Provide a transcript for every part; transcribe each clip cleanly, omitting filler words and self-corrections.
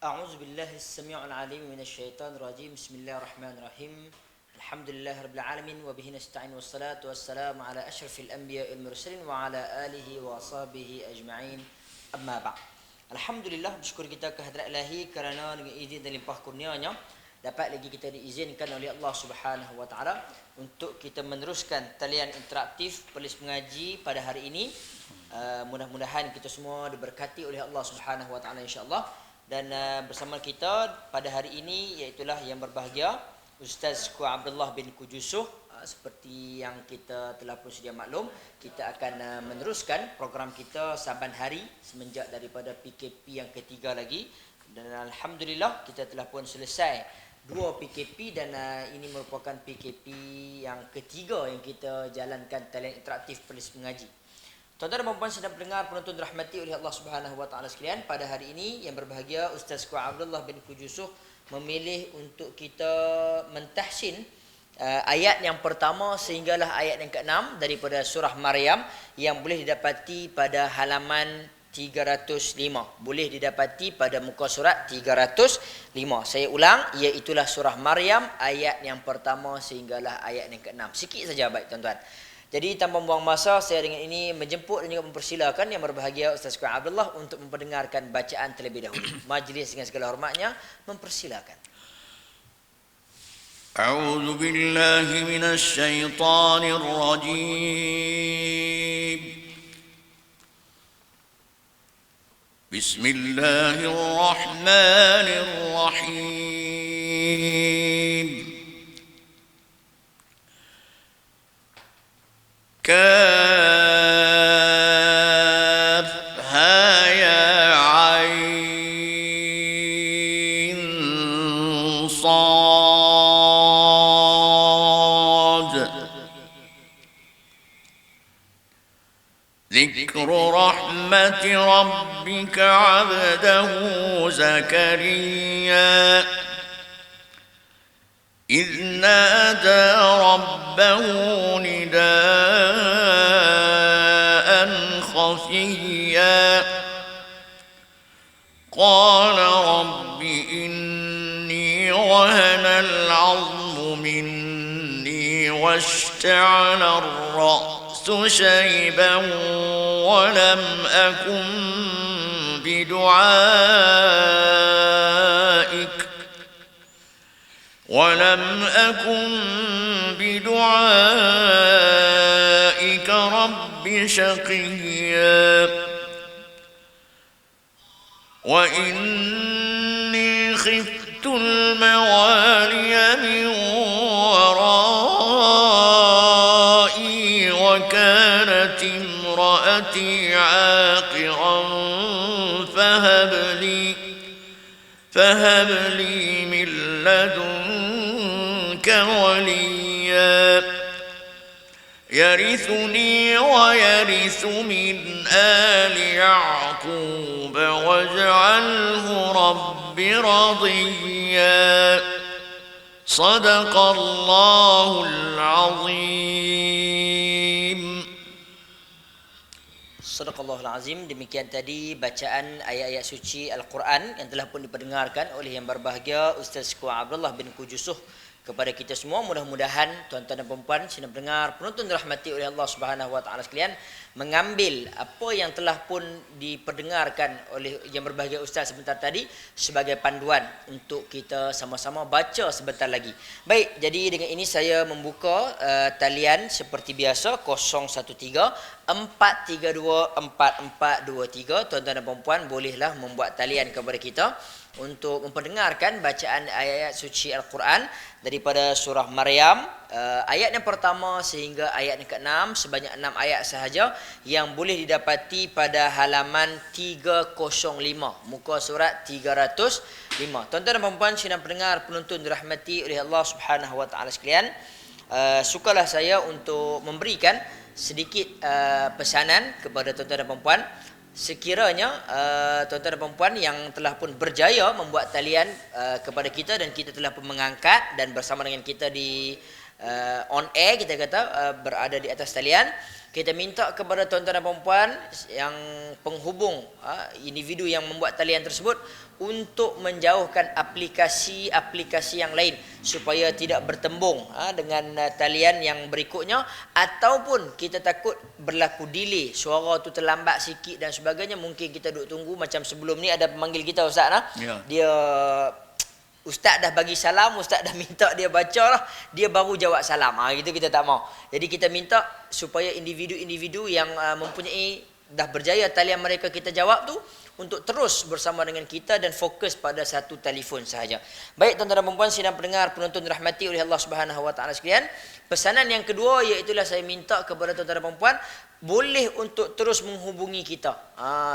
أعوذ بالله السميع العليم من الشيطان الرجيم بسم الله الرحمن الرحيم الحمد لله رب العالمين وبه نستعين والصلاة والسلام على أشرف الأنبياء والمرسلين وعلى آله وصحبه أجمعين أما بعد. Alhamdulillah, bersyukur kita kehadrat Ilahi kerana dengan izin dan limpah kurnianya dapat lagi kita diizinkan oleh Allah Subhanahu wa taala untuk kita meneruskan talian interaktif Perlis Mengaji pada hari ini. Mudah-mudahan kita semua diberkati oleh Allah Subhanahu wa taala insya-Allah. Dan bersama kita pada hari ini iaitulah yang berbahagia Ustaz Ku Abdullah bin Kujusuh. Seperti yang kita telah pun sedia maklum, kita akan meneruskan program kita saban hari semenjak daripada PKP yang ketiga lagi. Dan alhamdulillah kita telah pun selesai 2 PKP dan ini merupakan PKP yang ketiga yang kita jalankan talian interaktif Perlis Mengaji. Tuan-tuan dan puan-puan sedang pendengar penonton dirahmati oleh Allah Subhanahu wa taala sekalian, pada hari ini yang berbahagia Ustaz Ku Abdullah bin Kujusuh memilih untuk kita mentahsin ayat yang pertama sehinggalah ayat yang ke-6 daripada surah Maryam yang boleh didapati pada halaman 305. Boleh didapati pada muka surat 305. Saya ulang, iaitulah surah Maryam ayat yang pertama sehinggalah ayat yang ke-6. Sikit saja baik tuan-tuan. Jadi tanpa membuang masa, saya dengan ini menjemput dan juga mempersilakan yang berbahagia Ustaz Ku Abdullah untuk memperdengarkan bacaan terlebih dahulu. Majlis dengan segala hormatnya mempersilakan. أعوذ بالله من الشيطان الرجيم بسم الله الرحمن الرحيم كافها يا عين صاد ذكر رحمة ربك عبده زكريا إذ نادى ربه نداء خفيا قال رب إني وهن العظم مني واشتعل الرأس شيبا ولم أكن بدعائك رب شقيا وإني خفت الموالي من ورائي وكانت امرأتي عاقرا فهب لي من لدنك وليا يرثني ويرث من آل يعقوب واجعله رب رضيا صدق الله العظيم. Sadaqallahul Azim. Demikian tadi bacaan ayat-ayat suci Al-Quran yang telah pun diperdengarkan oleh yang berbahagia Ustaz Ku Abdullah bin Kujusuh kepada kita semua. Mudah-mudahan tuan-tuan dan puan-puan sedang mendengar penonton dirahmati oleh Allah Subhanahu wa taala sekalian mengambil apa yang telah pun diperdengarkan oleh yang berbahagia Ustaz sebentar tadi sebagai panduan untuk kita sama-sama baca sebentar lagi. Baik, jadi dengan ini saya membuka talian seperti biasa 013 432 4423. Tuan-tuan dan puan-puan bolehlah membuat talian kepada kita untuk memperdengarkan bacaan ayat-ayat suci Al-Quran daripada surah Maryam ayat yang pertama sehingga ayat yang ke-6, sebanyak 6 ayat sahaja yang boleh didapati pada halaman 305 muka surat 305. Tuan-tuan dan puan-puan sidang pendengar penonton dirahmati oleh Allah Subhanahu wa taala sekalian, sukalah saya untuk memberikan sedikit pesanan kepada tuan-tuan dan puan-puan. Sekiranya tuan-tuan dan puan-puan yang telah pun berjaya membuat talian kepada kita dan kita telah pun mengangkat dan bersama dengan kita di on air, kita kata berada di atas talian. Kita minta kepada tuan-tuan dan puan yang penghubung individu yang membuat talian tersebut untuk menjauhkan aplikasi-aplikasi yang lain supaya tidak bertembung dengan talian yang berikutnya, ataupun kita takut berlaku delay, suara tu terlambat sikit dan sebagainya, mungkin kita duduk tunggu. Macam sebelum ni ada pemanggil kita Ustaz dia Ustaz dah bagi salam, Ustaz dah minta dia baca lah, dia baru jawab salam. Gitu kita tak mau. Jadi kita minta supaya individu-individu yang mempunyai dah berjaya talian mereka kita jawab tu untuk terus bersama dengan kita dan fokus pada satu telefon sahaja. Baik tuan-tuan dan puan-puan sidang pendengar penonton dirahmati oleh Allah Subhanahu wa taala sekalian, pesanan yang kedua iaitu saya minta kepada tuan-tuan dan puan-puan boleh untuk terus menghubungi kita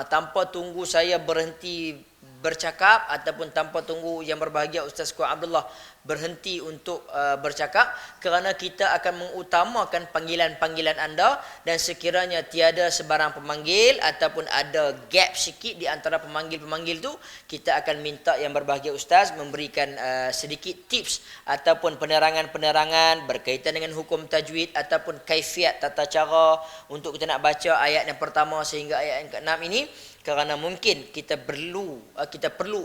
tanpa tunggu saya berhenti bercakap ataupun tanpa tunggu yang berbahagia Ustaz Kuat Abdullah berhenti untuk bercakap, kerana kita akan mengutamakan panggilan-panggilan anda, dan sekiranya tiada sebarang pemanggil ataupun ada gap sikit di antara pemanggil-pemanggil tu, kita akan minta yang berbahagia Ustaz memberikan sedikit tips ataupun penerangan-penerangan berkaitan dengan hukum tajwid ataupun kaifiat tata cara untuk kita nak baca ayat yang pertama sehingga ayat yang ke-6 ini, kerana mungkin kita perlu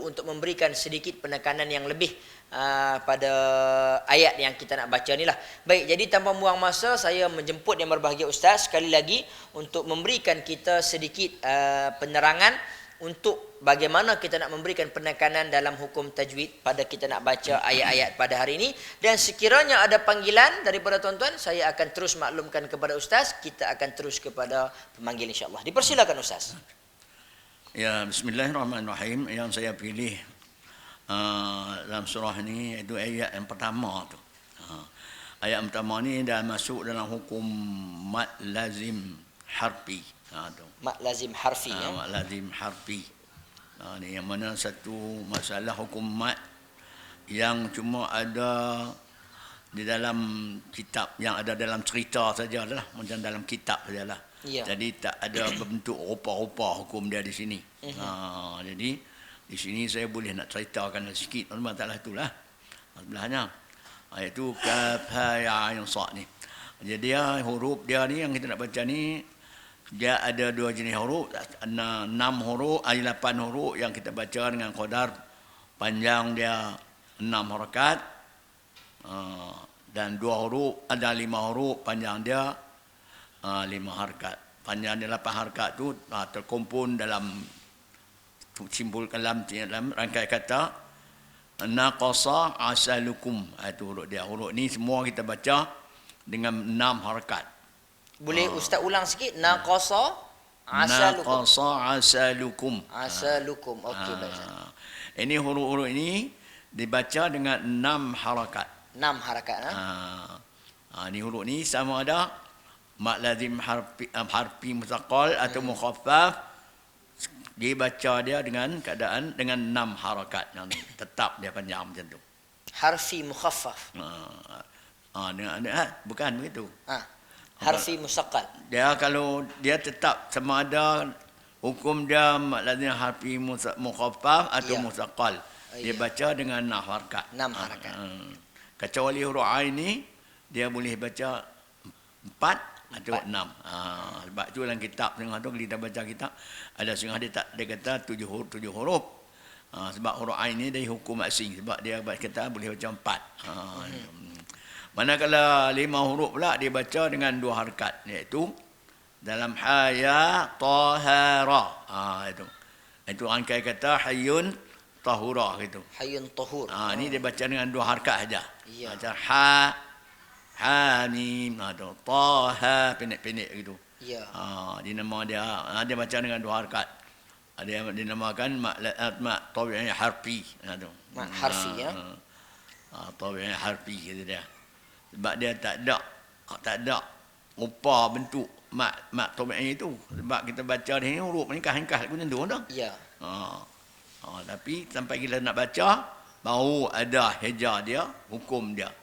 untuk memberikan sedikit penekanan yang lebih pada ayat yang kita nak baca ni lah. Baik, jadi tanpa buang masa, saya menjemput yang berbahagia Ustaz sekali lagi untuk memberikan kita sedikit penerangan untuk bagaimana kita nak memberikan penekanan dalam hukum tajwid pada kita nak baca ayat-ayat pada hari ini. Dan sekiranya ada panggilan daripada tuan-tuan, saya akan terus maklumkan kepada Ustaz, kita akan terus kepada pemanggil insya-Allah. Dipersilakan Ustaz. Ya, bismillahirrahmanirrahim. Yang saya pilih dalam surah ni itu ayat yang pertama tu. Ayat yang pertama ni dah masuk dalam hukum mat lazim harfi. Mat lazim harfi Mat lazim harfi. Ni yang mana satu masalah hukum mat yang cuma ada di dalam kitab, yang ada dalam cerita sajalah, macam dalam kitab sajalah. Ya. Jadi tak ada bentuk rupa-rupa hukum dia di sini. Jadi di sini saya boleh nak ceritakan sikit masalah itulah. Sebelahnya iaitu kaf ha ya ain sa ni. Jadi huruf dia ni yang kita nak baca ni, dia ada dua jenis huruf, 6 huruf, 8 huruf yang kita baca dengan qadar panjang dia 6 harakat. Dan 2 huruf ada 5 huruf, panjang dia 5 harakat. Panjang dia 8 harakat tu terkumpul dalam simbol dalam rangkai kata naqasa asalukum. Itu huruf dia. Huruf ni semua kita baca dengan 6 harakat. Boleh Ustaz ulang sikit? Naqasa asalukum. Naqasa asalukum. Asalukum. Okey, baik. Ini huruf-huruf ini dibaca dengan 6 harakat. 6 harakat. Ini huruf ni sama ada mat lazim harfi musaqqal atau mukhaffaf. Dibaca dia dengan keadaan dengan 6 harakat yang tetap dia panjang macam tu. Harfi mukhaffaf. Bukan begitu. Harfi musaqqal. Dia kalau dia tetap sama ada hukum dia mat lazim harfi mukhaffaf atau musaqqal. Dia baca dengan 6 harakat. 6 harakat. Kecuali huruf ain ni dia boleh baca 4 atau 6. Sebab tu dalam kitab tengah tu kita baca kitab ada setengah dia kata 7 huruf. Sebab huruf ain ni dari hukum asing, sebab dia kata boleh baca 4. Manakala 5 huruf pula dia baca dengan 2 harakat, iaitu dalam haya tahara. Itu rangkai kata hayyun tahura gitu. Hayyun tahur. Ni dia baca dengan 2 harakat saja. Baca Hamim, Taha, pendek-pendek gitu. Ya. Di nama dia baca dengan 2 harakat. Dia dinamakan mat tabi'i harfi. Mat harfi ya. Tabi'i harfi gitu dia. Sebab dia tak ada rupa bentuk mat tabi'i itu. Sebab kita baca ni huruf ni kahingkah macam tu dah. Ya. Tapi sampai kita nak baca baru ada hija dia, hukum dia.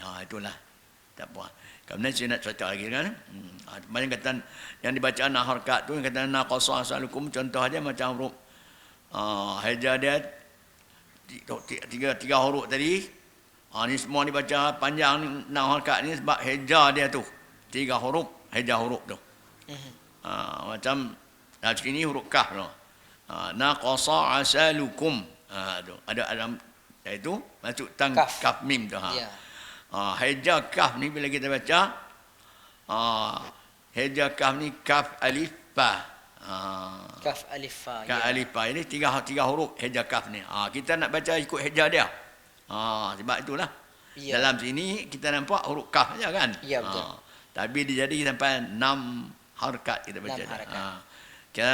Itulah. Tak apa. Kemudian saya nak cerita lagi kan. Banyak kata yang dibaca nak harakat tu, yang kata naqasa asalukum, contoh dia macam huruf hija dia tiga huruf tadi. Ni semua dibaca panjang ni, 6 harakat ni sebab heja dia tu. 3 huruf, heja huruf tu. Macam dalam sini huruf kaf tu. Naqasa asalukum. Tu. Ada dalam iaitu masuk tang kaf mim tu. Heja kaf ni bila kita baca heja kaf ni kaf alif ba. Kaf alif fa. Kaf alif ba ini 3 huruf heja kaf ni. Kita nak baca ikut heja dia. Sebab itulah. Dalam sini kita nampak huruf kaf saja kan? Ya, betul. Tapi dia jadi sampai 6 harakat kita baca. 6 harakat. Kaf.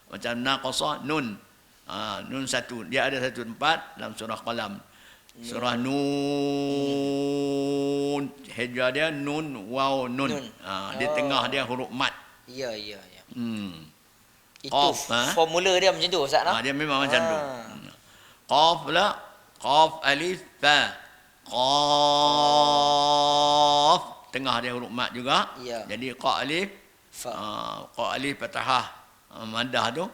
Macam naqasa nun. Nun satu. Dia ada satu tempat dalam surah Qalam. Surah Nun. Heja dia nun, waw, nun. Di tengah dia huruf mat. Ya. Itu Qaf, formula dia macam tu Ustaz nah? Dia memang macam tu. Qaf la, qaf alif ba. Qaf tengah dia huruf mat juga. Ya. Jadi qa alif Fa. Qa alif fathah madah tu.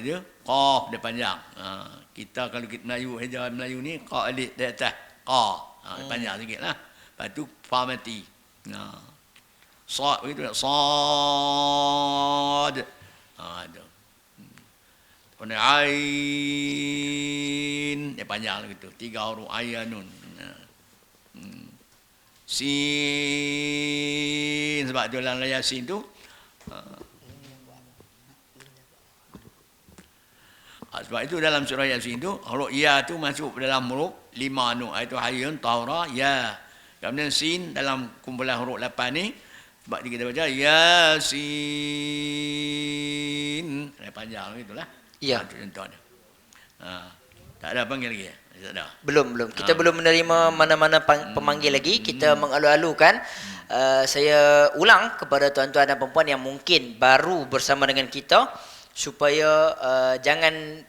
Dia qaf dia panjang. Kita kalau kita Melayu heja Melayu ni qa alif di atas qa. Panjang sikitlah. Lepas tu fa mati. Sad begitu tak? Sad. Ada. Kemudian ain dia panjang gitu. 3 huruf ayanun. Sin sebab tu dalam Yasin tu sebab itu dalam surah Yasin tu huruf ya tu masuk dalam huruf 5 nu iaitu hayun taura ya. Kemudian sin dalam kumpulan huruf 8 ni sebab kita baca Yasin. Panjang gitulah. Ya. Itu contoh dia. Tak ada panggil lagi. Tak ada. Belum. Kita belum menerima mana-mana pemanggil lagi. Kita mengalu-alukan. Saya ulang kepada tuan-tuan dan puan-puan yang mungkin baru bersama dengan kita supaya jangan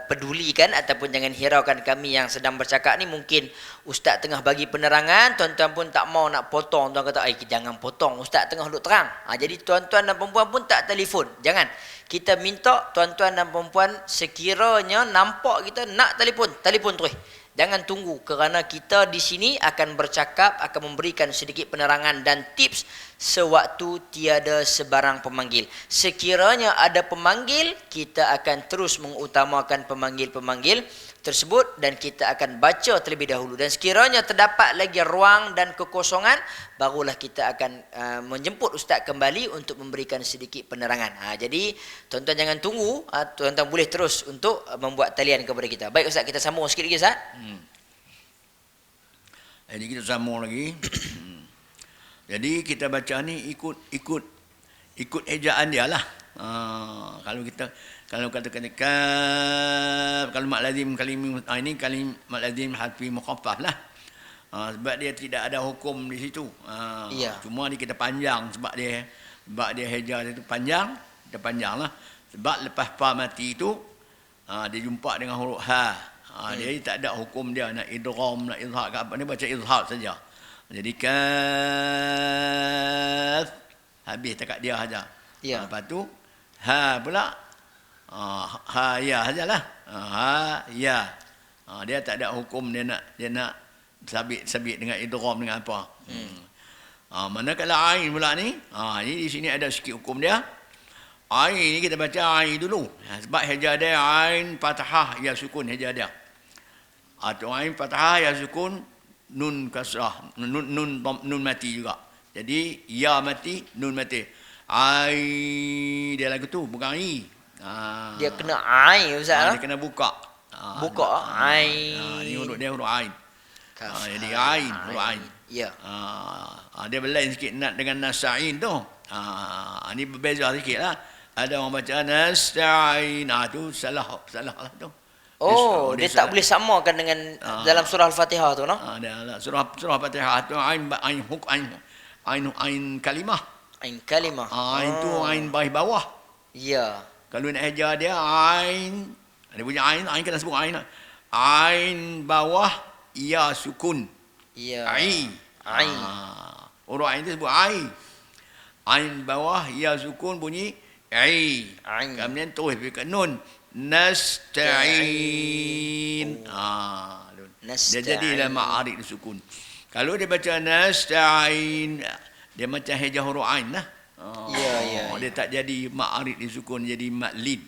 pedulikan ataupun jangan hiraukan kami yang sedang bercakap ni. Mungkin ustaz tengah bagi penerangan, tuan-tuan pun tak mau nak potong. Tuan kata, jangan potong, ustaz tengah duk terang. Jadi tuan-tuan dan perempuan pun tak telefon. Jangan. Kita minta tuan-tuan dan perempuan sekiranya nampak kita nak telefon terus. Jangan tunggu kerana kita di sini akan bercakap, akan memberikan sedikit penerangan dan tips sewaktu tiada sebarang pemanggil. Sekiranya ada pemanggil, kita akan terus mengutamakan pemanggil-pemanggil tersebut dan kita akan baca terlebih dahulu. Dan sekiranya terdapat lagi ruang dan kekosongan, barulah kita akan menjemput ustaz kembali untuk memberikan sedikit penerangan. Jadi tuan-tuan jangan tunggu, tuan-tuan boleh terus untuk membuat talian kepada kita. Baik ustaz, kita sambung sikit lagi ustaz. Jadi kita sambung lagi. Jadi kita baca ni ikut ejaan dia lah. Kalau katakan kalau mat lazim kalim ini kalim mat lazim harfi mukhaffaf lah. Sebab dia tidak ada hukum di situ. Cuma ni kita panjang sebab dia heja dia tu panjang, kita panjanglah. Sebab lepas fa mati tu dia jumpa dengan huruf ha. Dia tak ada hukum dia nak idgham, nak izhar ke apa, ni baca izhar saja. Jadi kaf habis dekat dia saja. Lepas tu ha pula ha ya sajalah. Ha ya. Dia tak ada hukum dia nak sabit dengan idgham dengan apa. Manakala ain pula ni, ni di sini ada sikit hukum dia. Ain ni kita baca ain dulu. Sebab heja dia ain fathah ya sukun heja dia. Atau ain fathah ya sukun nun kasrah, nun mati juga. Jadi ya mati, nun mati. Ai dia lagu tu bukan ai. Dia kena ai ustaz. Dia kena buka. Buka ai. Ni huruf dia huruf ain. Jadi ain, huruf ain. Ya. Dia berlain sikit dengan nasta'in tu. Ni berbeza sikitlah. Ada orang baca nasta'in. Tu salah lah tu. Dia tak boleh samakan dengan dalam surah Al-Fatihah tu, no? Surah Al-Fatihah tu ain kalimah. Ain kalimah. Ain tu ain bawah. Ya. Kalau nak heja dia ain, dia punya ain kena sebut ain. Ain bawah ya sukun. Ya. Ai. Huruf ain tu sebut ai. Ain bawah ya sukun bunyi ai. Kemudian terus pergi ke nun. Nasta'in. Dia jadilah ma'arid disukun. Kalau dia baca nasta'in, dia macam hejah huruf ain lah. Dia tak jadi ma'arid disukun, jadi maklid.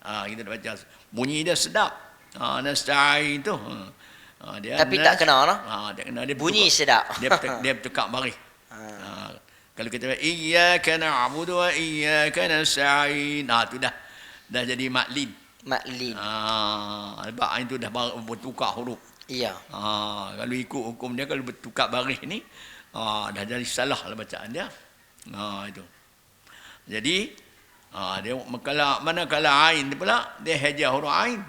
Kita nak baca bunyi dia sedap. Nasta'in tu. Tapi tak kena lah. Tak kena dia bunyi sedap. Dia bertukar baris. Kalau kita baca iyyaka na'budu wa iyyaka nasta'in, tu dah jadi maklid. Sebab ain tu dah bertukar huruf. Iya. Kalau ikut hukum dia, kalau bertukar baris ni, dah jadi salah lah bacaan dia. Itu. Jadi, dia manakala ain dia pula, dia hejah huruf ain.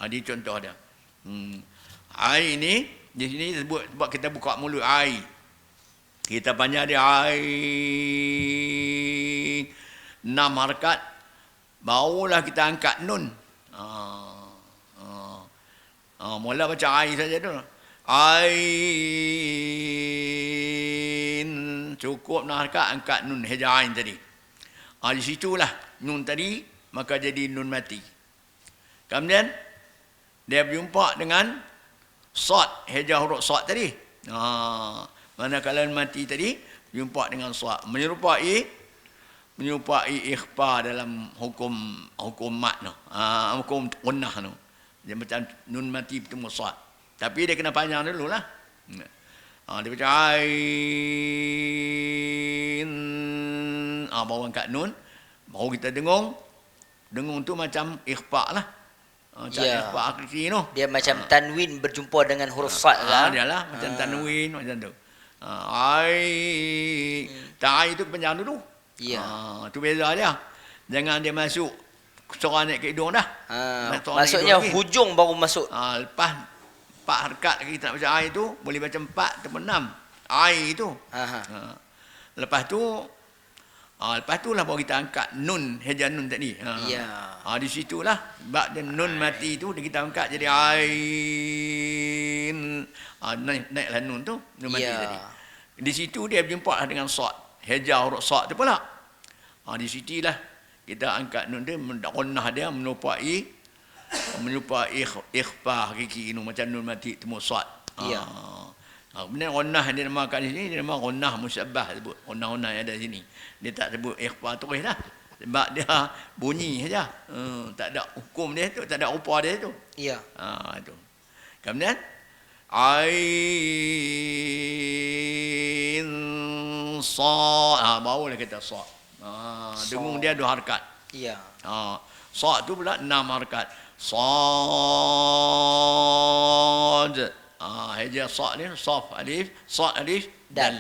Ini contoh dia. Ain ni, di sini sebab kita buka mulut ain. Kita panjang dia ain. 6 harakat. Barulah kita angkat nun. Mula baca ain saja tu. Ain. Cukup nak angkat nun hejah ain tadi. Di situlah nun tadi, maka jadi nun mati. Kemudian, dia berjumpa dengan sad, hejah huruf sad tadi. Manakala mati tadi, berjumpa dengan sad. Menyerupai ikhfa dalam hukum mat tu. Hukum gunnah tu. Dia macam nun mati bertemu sad. Tapi dia kena panjang dululah. Dia baca ain. Baru angkat nun. Baru kita dengung. Dengung tu macam ikhfa lah. Macam ikhfa hakiki tu. Dia macam tanwin berjumpa dengan huruf sad kan? Dia lah. Macam tanwin macam tu. Ain. Ain tu panjang dulu. Tu beza dia. Jangan dia masuk suara naik ke hidung dah. Maksudnya hujung baru masuk. Lepas 4 harakat kita nak baca air tu, boleh baca 4 atau 6. Air tu. Lepas tu lah baru kita angkat nun, hejah nun tadi. Di situlah sebab dia nun mati tu kita angkat jadi ain. Naiklah nun tu, nun mati tadi. Di situ dia berjumpa dengan sad. Hejah huruf sad tu pula. Di situlah kita angkat nun dia, gunnah dia menyerupai ikhfa hakiki nu macam nun mati temu sad. Kemudian gunnah dia namakan di sini, dia nama gunnah musyabbah sebut. Gunnah yang ada di sini. Dia tak sebut ikhfa terus dah. Sebab dia bunyi saja. Tak ada hukum dia tu, tak ada rupa dia tu. Itu. Kemudian ain sad. Barulah kita sad. Dengung dia 2 harakat. Sad tu pula 6 harakat. Sad. Hejah sad ni saf alif, sad alif, dal.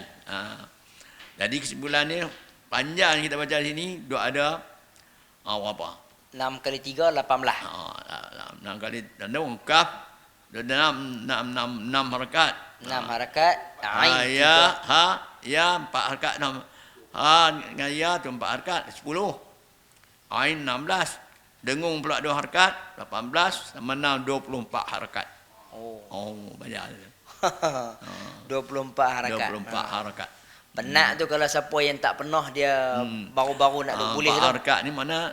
Jadi kesimpulannya panjang kita baca sini dua ada berapa? 6 kali 3 18. 6 kali dan kaf dalam 6 harakat. 6 harakat. Ya, ya 4 harakat. Dengan ya tu 4 harakat 10. Ain 16. Dengung pula 2 harakat 18 sama 6 24 harakat. Banyak. 24 harakat. 24 harakat. Benak tu kalau siapa yang tak pernah dia baru-baru nak boleh tu. Harakat ni mana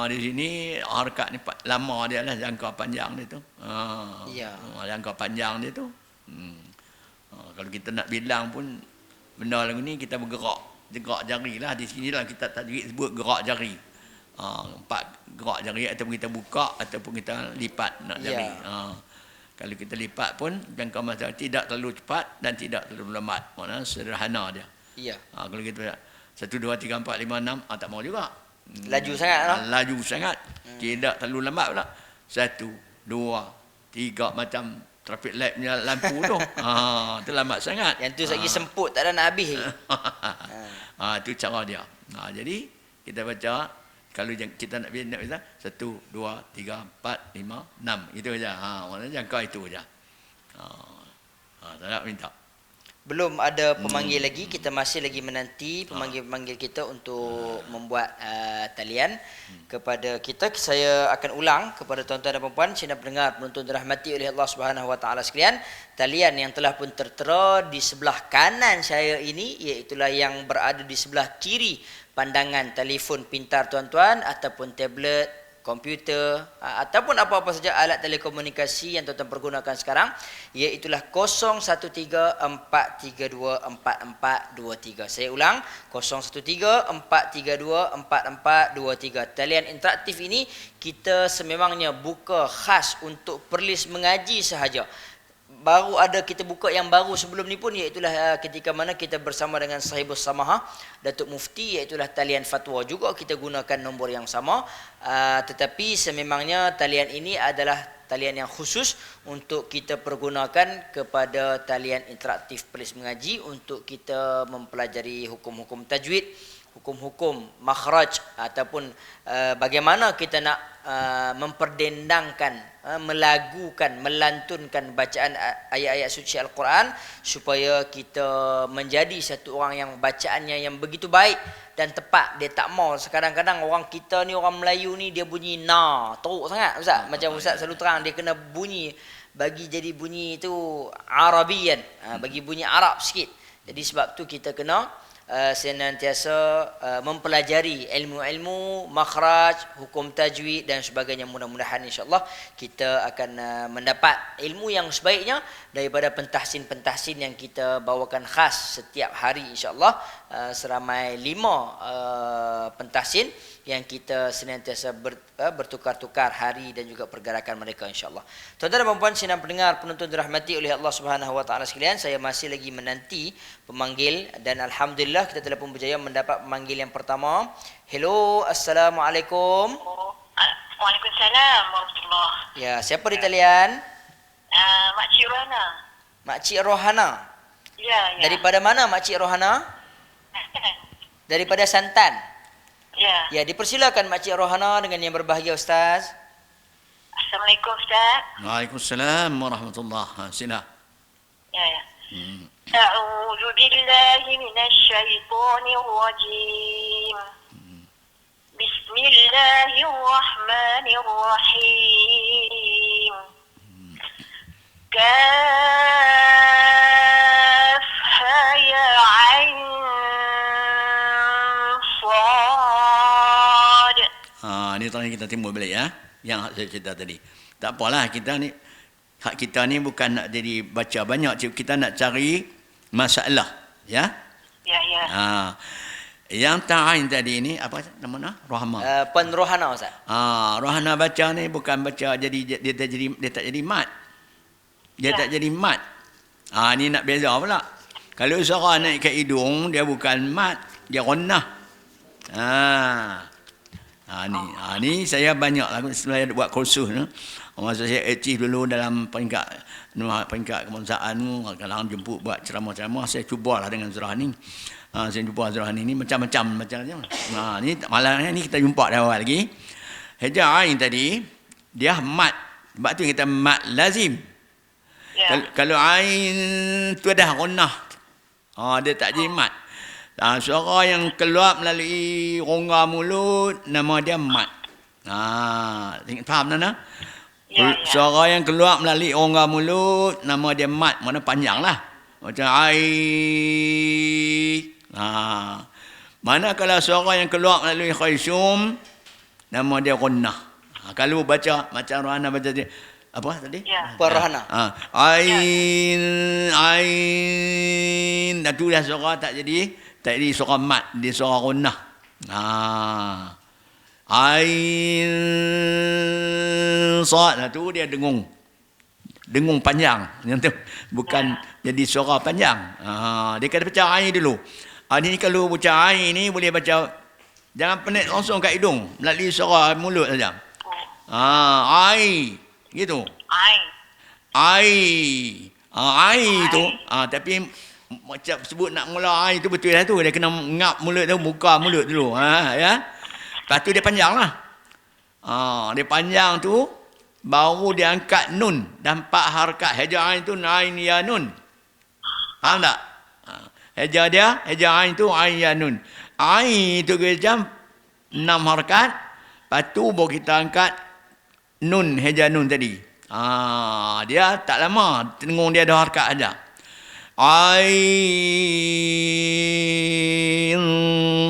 di sini harakat ni lama dia lah, jangka panjang dia tu. Jangka panjang dia tu. Kalau kita nak bilang pun benda lagu ni kita bergerak jari lah. Di sini lah kita tajwid sebut gerak jari. 4 gerak jari ataupun kita buka ataupun kita lipat nak jari. Kalau kita lipat pun jangka masa tidak terlalu cepat dan tidak terlalu lambat. Maknanya sederhana dia. Kalau kita 1 2 3 4 5 6 tak mau juga. Laju sangat lah. Laju sangat. Tidak terlalu lambat pula. 1 2 3 macam traffic light punya lampu tu. Tu lambat sangat. Yang tu lagi semput tak ada nak habis. Itu cara dia. Jadi kita baca kalau kita nak baca 1 2 3 4 5 6 itu saja. Maknanya jangka itu saja. Tak nak minta. Belum ada pemanggil lagi, kita masih lagi menanti pemanggil-pemanggil kita untuk membuat talian kepada kita. Saya akan ulang kepada tuan-tuan dan puan-puan, sidang pendengar penonton dirahmati oleh Allah Subhanahu wa taala sekalian. Talian yang telah pun tertera di sebelah kanan saya ini, iaitulah yang berada di sebelah kiri pandangan telefon pintar tuan-tuan ataupun tablet, komputer ataupun apa-apa saja alat telekomunikasi yang tuan-tuan pergunakan sekarang, iaitulah 0134324423. Saya ulang, 0134324423. Talian interaktif ini kita sememangnya buka khas untuk perlis mengaji sahaja. Baru ada kita buka yang baru sebelum ni pun, iaitulah ketika mana kita bersama dengan Sahibus Samahah Datuk Mufti, iaitulah talian fatwa juga kita gunakan nombor yang sama. Tetapi sememangnya talian ini adalah talian yang khusus untuk kita pergunakan kepada talian interaktif perlis mengaji untuk kita mempelajari hukum-hukum tajwid, hukum-hukum makhraj ataupun bagaimana kita nak memperdendangkan, melagukan, melantunkan bacaan ayat-ayat suci Al-Quran supaya kita menjadi satu orang yang bacaannya yang begitu baik dan tepat. Dia tak mau, kadang-kadang orang kita ni, orang Melayu ni, dia bunyi na teruk sangat Ustaz. Macam Ustaz selalu terang, dia kena bunyi, bagi jadi bunyi itu Arabian, bagi bunyi Arab sikit. Jadi sebab tu kita kena senantiasa mempelajari ilmu-ilmu makhraj, hukum tajwid dan sebagainya. Mudah-mudahan insya-Allah kita akan mendapat ilmu yang sebaiknya daripada pentahsin-pentahsin yang kita bawakan khas setiap hari insya-Allah. Seramai 5 pentahsin yang kita senantiasa bertukar-tukar hari dan juga pergerakan mereka insya-Allah. Tuan-tuan dan puan-puan sidang pendengar penonton dirahmati oleh Allah Subhanahu wa taala sekalian, saya masih lagi menanti pemanggil dan alhamdulillah kita telah pun berjaya mendapat pemanggil yang pertama. Hello, assalamualaikum. Waalaikumsalam warahmatullahi. Ya, siapa di talian? Makcik Rohana. Makcik Rohana. Ya. Daripada mana Makcik Rohana? Daripada Santan. Ya. Ya, dipersilakan Makcik Rohana dengan yang berbahagia Ustaz. Assalamualaikum Ustaz. Waalaikumsalam warahmatullahi. Sila. Ya. A'udzu billahi minasy syaithanir rajim. Bismillahirrahmanirrahim. Kaf ha ya ain sad. Ni tadi kita timbul balik ya, yang saya cerita tadi. Tak apalah, kita ni, hak kita ni bukan nak jadi baca banyak, kita nak cari masalah, ya. Ya. Yang ta'ain tadi ni apa nama? Rahmah. Puan Rohana Ustaz. Rohana baca ni bukan baca jadi dia tak jadi mat. Dia tak jadi mat. Ni nak beza pula. Kalau suara naik ke hidung, dia bukan mat, dia ghannah. Ni saya banyak lah saya buat kursus ni. Masa saya aktif dulu dalam peringkat kebangsaan, kadang jemput buat ceramah-ceramah, saya cubalah dengan surah ni. Saya jumpa surah ni macam-macam. Ni malam ni kita jumpa dah awal lagi. Hijab ain tadi dia mat. Sebab tu kita mat lazim. Ya. Kalau ain tu dah ghannah. Dia tak jadi mat. Suara yang keluar melalui rongga mulut nama dia mat. Faham tak? Ya. Suara yang keluar melalui rongga mulut nama dia mat. Mana panjang lah. Macam ai. Mana kalau suara yang keluar melalui khaysum nama dia ghannah. Kalau baca macam Rohana baca dia apa tadi? Ya. Puan Rohana. Ain. Dah tu dah suara tak jadi suara mat, dia suara ghannah. Ain sad tu dia dengung panjang, yang tu bukan jadi suara panjang. Dia kena baca ain dulu. Ni kalau baca ain ni boleh baca, jangan penet langsung kat hidung, melalui suara mulut saja. Ai gitu. Ai tu tapi macam sebut nak mula ai tu betul lah tu, dia kena ngap mulut tu, buka mulut dulu. Ya. Lepas tu dia panjang lah. Dia panjang tu baru dia angkat nun dan 4 harakat. Heja ain tu ain ya nun. Faham tak? Heja dia, heja ain tu ain ya nun. Ain tu jam 6 harakat. Lepas tu baru kita angkat nun, heja nun tadi. Dia tak lama, tengok dia 2 harakat aja. Ain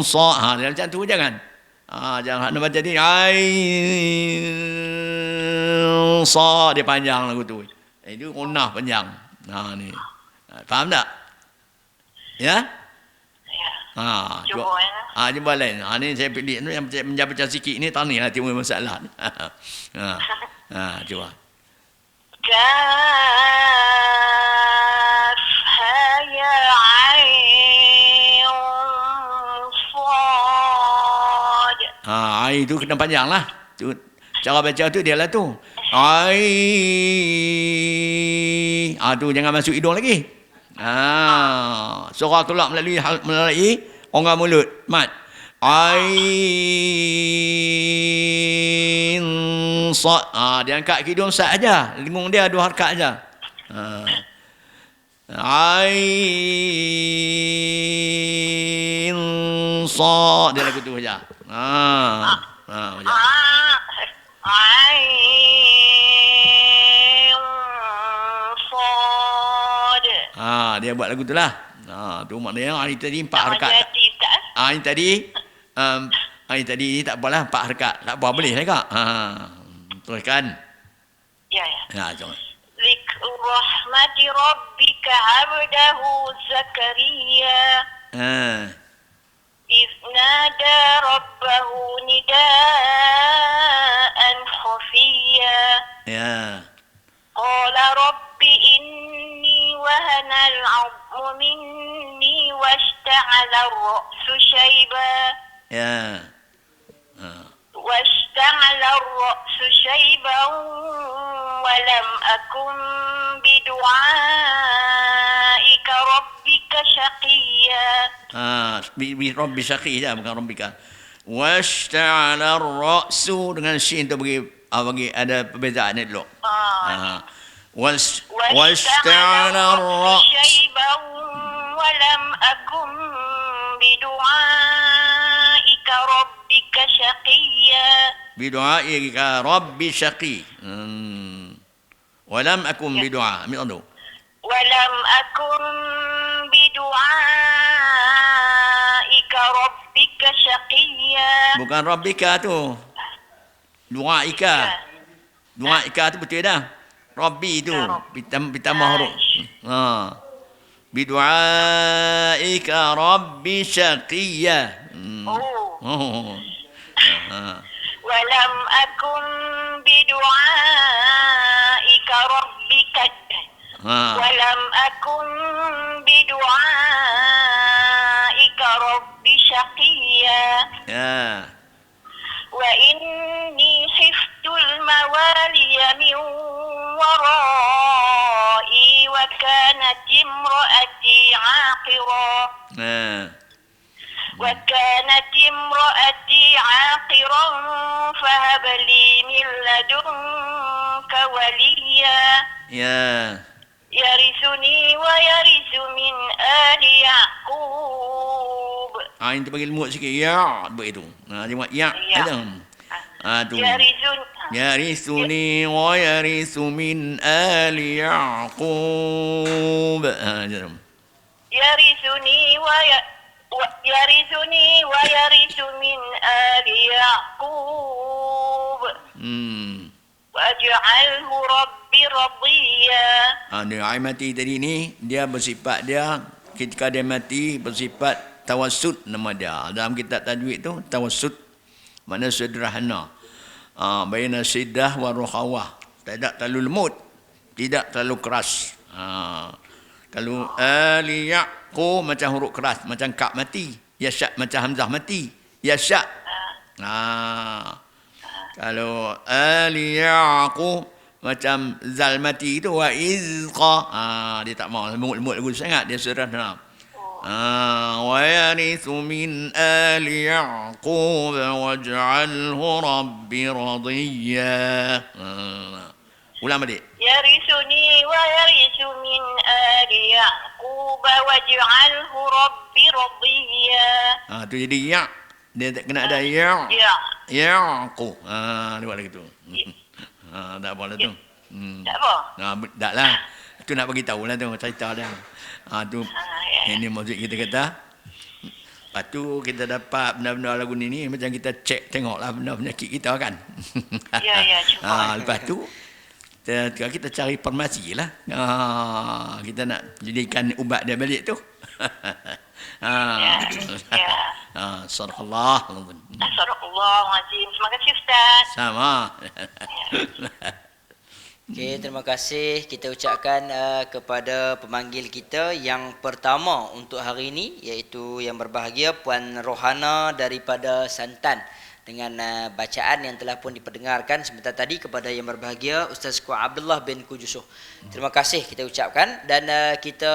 sa. Dia macam tu jangan. Jangan nak baca ni sa dia panjang lagu tu. Itu gunnah panjang. Ni. Faham tak? Ya? Ya. Cuba. Cuba ya. Cuba lain. Ni saya pilih tu yang baca sikit ni tanilah timbul masalah. Cuba. Kaf ha ya ain sad. Ain tu kena panjang lah. Tu, cara baca tu dia lah tu. Tu jangan masuk hidung lagi. Suara keluar melalui rongga mulut. Mat. Ain sad. Dia angkat ke hidung sat aja. Lengung dia 2 harakat aja. Ain sad. Dia lagu tu aja. Macam. Ain sad. Dia buat lagu tu lah. Tu maknanya hari tadi 4 harakat. Hari tadi tak apalah 4 harakat. Tak apa boleh lah kak. Teruskan. Ya. Jom. Zikru rahmati rabbika abdahu Zakaria. إذ نادى ربه نداء خفيا قال رب إني وهن العظم مني واشتعل الرأس شيبا ولم أكن بدعائك ربك شقيا Rabbi syaqi je, bukan rabbika. Washta'ala ar-ra'su dengan shin tu bagi ada perbezaan ni dulu. Washta'ala ar-ra'su shayban wa lam akun bidu'aika rabbika shaqiyya. Bidu'aika rabbi syaqi. Wa lam akun bidu'a. Ambil tu. Walam akun bidu'aika rabbika syaqiyya. Bukan rabbika tu. Du'aika. Du'aika tu betul dah. Rabbi tu. Ditambah huruf. Bidu'aika rabbi syaqiyya. Walam akun bidu'aika rabbika Walam akun bidu'aika rabbi syaqiyya. Wa inni khiftul mawaliya min warai wa kanat imraati 'aqira. وكانت امرأتي عاقرا فهب لي من لدنك وليا يرثني ويرث من آل يعقوب. Ini tu bagi lemut sikit. Ya, buat itu. Dia buat ya. Tu. Yarithuni wa yarithu min ali Yaqub. يرثني ويرث من آل يعقوب واجعله ربي رضيا. Dia mati tadi ni, dia bersifat dia ketika dia mati bersifat tawassut nama dia. Dalam kitab tajwid tu tawassut makna sederhana. Baina siddah wa rukhawah. Tidak terlalu lemut, tidak terlalu keras. Kalau ali Yaqub macam huruf keras, macam kaf mati. Yasya macam hamzah mati. Yasya. Kalau ali Yaqub macam zal mati itu wa izqa. Dia tak mau lemut-lemut lagu sangat, dia sederhana. Wa yarithu min ali Yaqub waj'alhu rabbi radiyya. Ulang balik. Yarithuni wa yarithu min ali Yaqub waj'alhu rabbi radiyya. Tu jadi ya. Dia tak kena ada ya. Yaqub. Dia buat lagi tu. Tak apa lah tu. Tak apa? Tak lah. Tu nak bagi tahu lah tu cerita dia. Tu ini maksud kita kata Lepas tu kita dapat benda-benda lagu ni macam kita cek tengoklah benda penyakit kita kan. Ya, cuba. Lepas tu kita cari farmasi lah. Kita nak jadikan ubat dia balik tu. Ya. Sadaqallah. Astagfirullahaladzim. Terima kasih Ustaz. Sama. Okey, terima kasih kita ucapkan kepada pemanggil kita yang pertama untuk hari ini, iaitu yang berbahagia Puan Rohana daripada Santan, dengan bacaan yang telah pun diperdengarkan sebentar tadi kepada yang berbahagia Ustaz Ku Abdullah bin Kujusuh. Terima kasih kita ucapkan, dan kita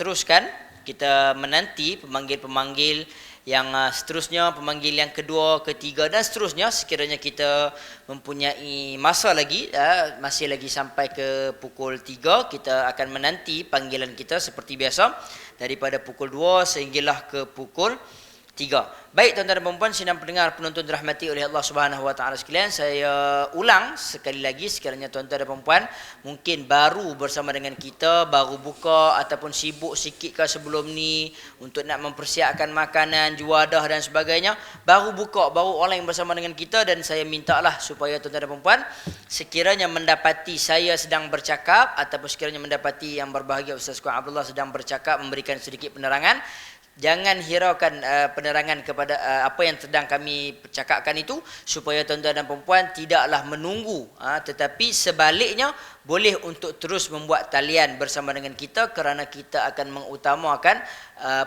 teruskan, kita menanti pemanggil-pemanggil yang seterusnya, pemanggil yang kedua, ketiga dan seterusnya. Sekiranya kita mempunyai masa lagi, masih lagi sampai ke pukul 3, kita akan menanti panggilan kita seperti biasa daripada pukul 2 sehinggalah ke pukul 3. Baik tuan-tuan dan puan-puan, sidang pendengar penonton dirahmati oleh Allah Subhanahu wa taala sekalian, saya ulang sekali lagi, sekiranya tuan-tuan dan puan-puan mungkin baru bersama dengan kita, baru buka ataupun sibuk sikit ke sebelum ni untuk nak mempersiapkan makanan, juadah dan sebagainya, baru buka, baru online bersama dengan kita, dan saya mintalah supaya tuan-tuan dan puan-puan sekiranya mendapati saya sedang bercakap ataupun sekiranya mendapati yang berbahagia Ustaz Ku Abdullah sedang bercakap, memberikan sedikit penerangan, jangan hiraukan penerangan kepada apa yang sedang kami cakapkan itu, supaya tuan-tuan dan perempuan tidaklah menunggu, tetapi sebaliknya boleh untuk terus membuat talian bersama dengan kita, kerana kita akan mengutamakan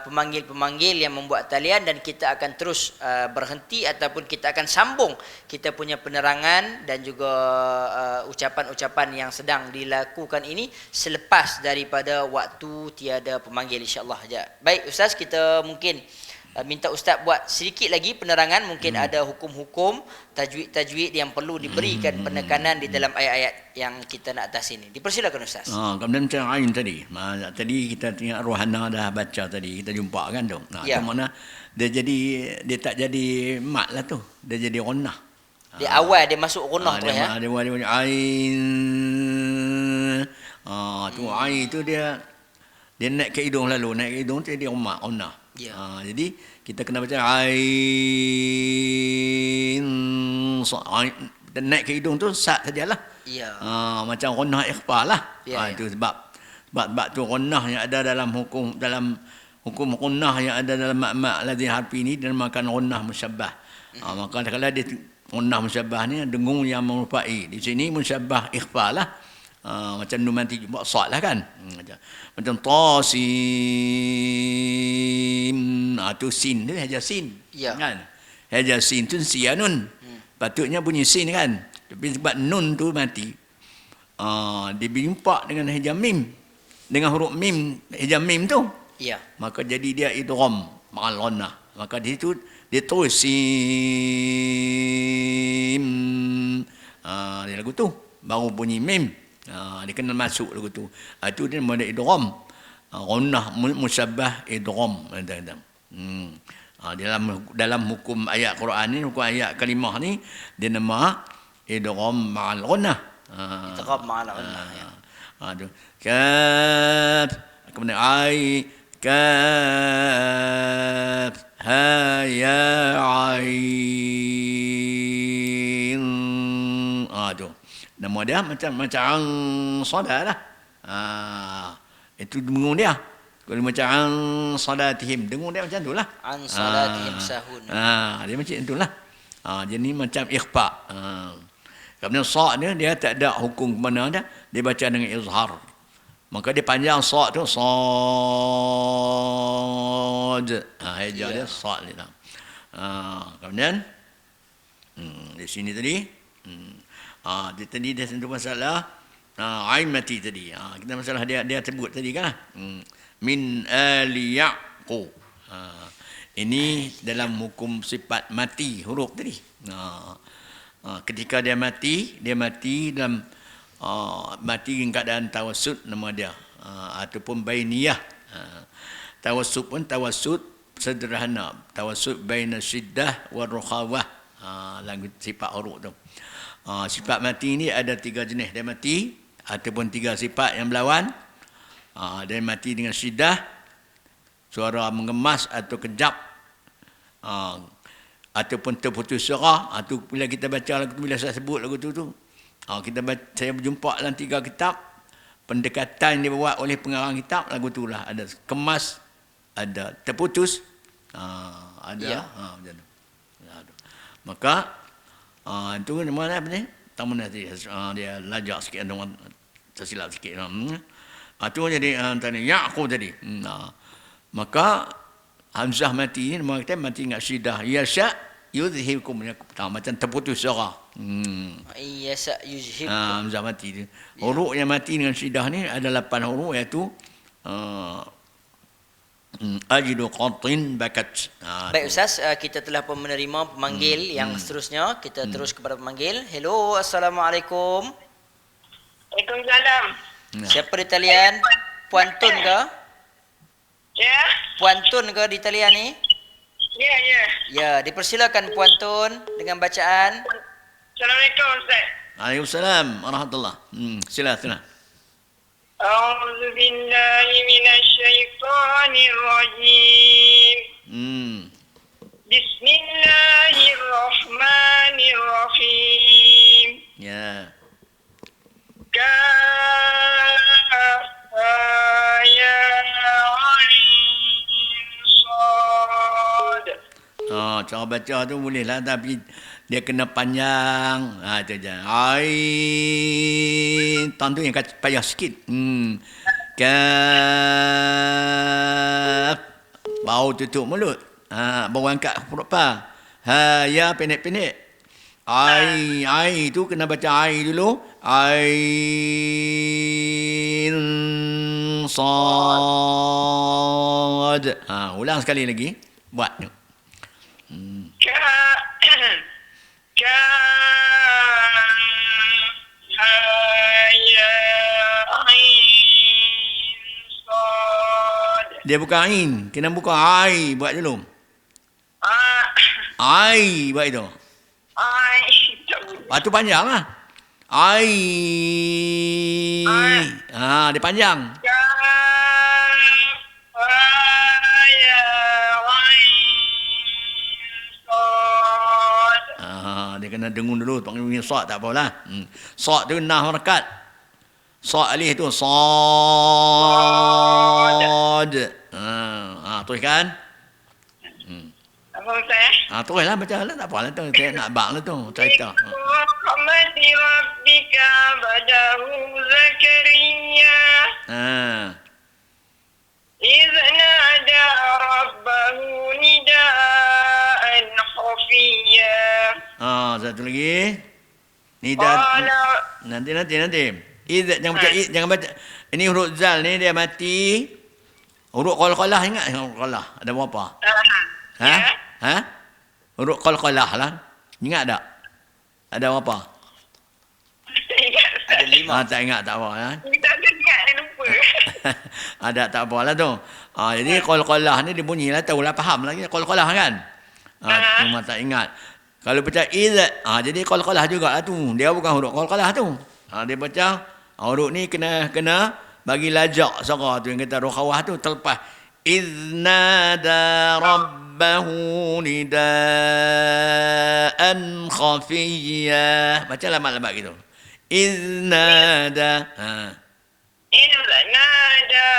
pemanggil-pemanggil yang membuat talian, dan kita akan terus berhenti ataupun kita akan sambung kita punya penerangan dan juga ucapan-ucapan yang sedang dilakukan ini selepas daripada waktu tiada pemanggil, insya-Allah. Baik Ustaz, kita mungkin minta Ustaz buat sedikit lagi penerangan, mungkin ada hukum-hukum tajwid-tajwid yang perlu diberikan penekanan di dalam ayat-ayat yang kita nak atas ini. Dipersilakan Ustaz. Kemudian macam Ain tadi. Tadi kita tengok Rohana dah baca tadi, kita jumpa kan tu. Ya. Itu mana dia tak jadi mat lah tu. Dia jadi ronah. Dia awal dia masuk ronah tu ya. Dia Ain. Tu Ain tu dia naik ke hidung lalu, naik ke hidung tu dia ronah. Ya. Jadi kita kena baca Ain. Dan naik ke hidung tu sat sajalah. Ya. Macam ronah ikhfa lah. Ya, Itu sebab tu ronah yang ada dalam hukum ronah yang ada dalam mak-mak ladzi harfi ni dinamakan ronah musyabbah. Maka kalau dia ronah musyabbah ni dengung yang merupai. Di sini musyabbah ikhfa lah. Macam nun nanti buat sad lah kan. Macam tasim. Tu sin tu haja sin. Ya. Kan? Haja sin tu sianun. Patutnya bunyi sin kan. Tapi sebab nun tu mati. Dia berjumpa dengan haja mim. Dengan huruf mim, haja mim tu. Ya. Maka jadi dia idgham ma'al ghunnah. Maka di situ dia tulis sim. Dia lagu tu baru bunyi mim. Dia kena masuk lagu tu. Itu dia nama idgham. Ghunnah musyabbah idgham. Dalam hukum ayat Quran ni, hukum ayat kalimah ni, dia nama idgham ma'al ghunnah. Idgham ma'al ghunnah ya. Kaf. Kemudian ai kaf ha ya ain. Tu. Nama dia macam sada lah. Itu dengung dia. Kalau macam salatihim, dengung dia macam itulah. An salatihim sahun. Dia macam itulah. Jadi macam ikhfa. Kemudian sa' dia tak ada hukum ke mana dah. Dia baca dengan izhar. Maka dia panjang sa' tu sad. Hijau dia sa' dia. Kemudian di sini tadi dia tadi dia sentuh masalah ain mati tadi. Kita masalah dia sebut tadi kan. Min ali yaqub. Ini dalam hukum sifat mati huruf tadi. Ketika dia mati dalam mati dalam keadaan tawassut nama dia, ataupun bainiyah. Tawassut pun tawassut sederhana, tawassut baina syiddah wa rukhawah. Lagu sifat huruf tu. Sifat mati ni ada 3 jenis. Dia mati ataupun 3 sifat yang berlawan. Dia mati dengan syiddah, suara mengemas atau kejap, ataupun terputus suara, tu bila kita baca lagu tu, bila saya sebut lagu tu kita saya berjumpa dalam 3 kitab pendekatan yang dibuat oleh pengarang kitab lagu tu lah, ada kemas, ada terputus, ada macam tu. Maka itu mana apa ni? Tamu nanti dia lajak sikit dengan tersilap sikit. Itu jadi tadi Yaqub tadi. Maka Hamzah mati, kita mati ingat syidah. Yasha yuzhibukum, macam terputus suara. Yasha yuzhibukum. Hamzah mati dia. Huruf yang mati dengan syidah ni ada 8 huruf, iaitu ajidu qatin bakat. Baik Ustaz, kita telah pun menerima pemanggil yang seterusnya. Kita terus kepada pemanggil. Hello, Assalamualaikum. Waalaikumsalam. Siapa di talian? Puan Tun ke? Ya? Puan Tun ke di talian ni? Ya, ya. Ya, dipersilakan Puan Tun dengan bacaan. Assalamualaikum Ustaz. Waalaikumsalam warahmatullah. Sila. أعوذ بالله من الشيطان الرجيم بسم الله الرحمن الرحيم Ya. كافها يا عين صاد. Cara baca tu boleh lah, tapi dia kena panjang. Itu je. Ain. Tan tu yang payah sikit. Kaf. Bau tutup mulut. Baru angkat huruf pa. Ha, ya pendek-pendek. Ai tu kena baca ai dulu. Ain sad. Ulang sekali lagi. Buat tu. Dia bukan ain, kena buka ai, buat dulu. Ai, buat itu. Lepas tu panjang lah. Ai. Dia panjang. Dia kena dengung dulu, panggil bunyi sad tak apalah. Sad tu 6 harakat. Sad alif tu sad. Teruskan. Apa Ustaz? Teruslah baca lah, tak apalah tu. Saya nak bak lah tu, cerita. Rahmati rabbika badahu Zakaria. إذ نادى ربه نداء خفيا. Satu lagi. Ni dah nanti. Jangan baca jangan baca. Ini huruf zal ni dia mati. Huruf qalqalah, ingat huruf qalqalah ada berapa? Huruf qalqalah lah. Ingat tak? Ada berapa? Ada 5. Tak ingat, tak apa ya. Kita ingat dan lupa. Ada tak apalah tu. Jadi qalqalah ni dia bunyilah, tahulah, faham lagi qalqalah kan? Cuma tak ingat. Kalau baca idza, jadi qalqalah jugalah tu. Dia bukan huruf qalqalah tu. Dia baca huruf ni kena bagi lajak suara tu yang kata rukhawah tu terlepas. Iznada rabbahu nidaan khafiyya. Baca lambat-lambat gitu. Iznada. إذ نادى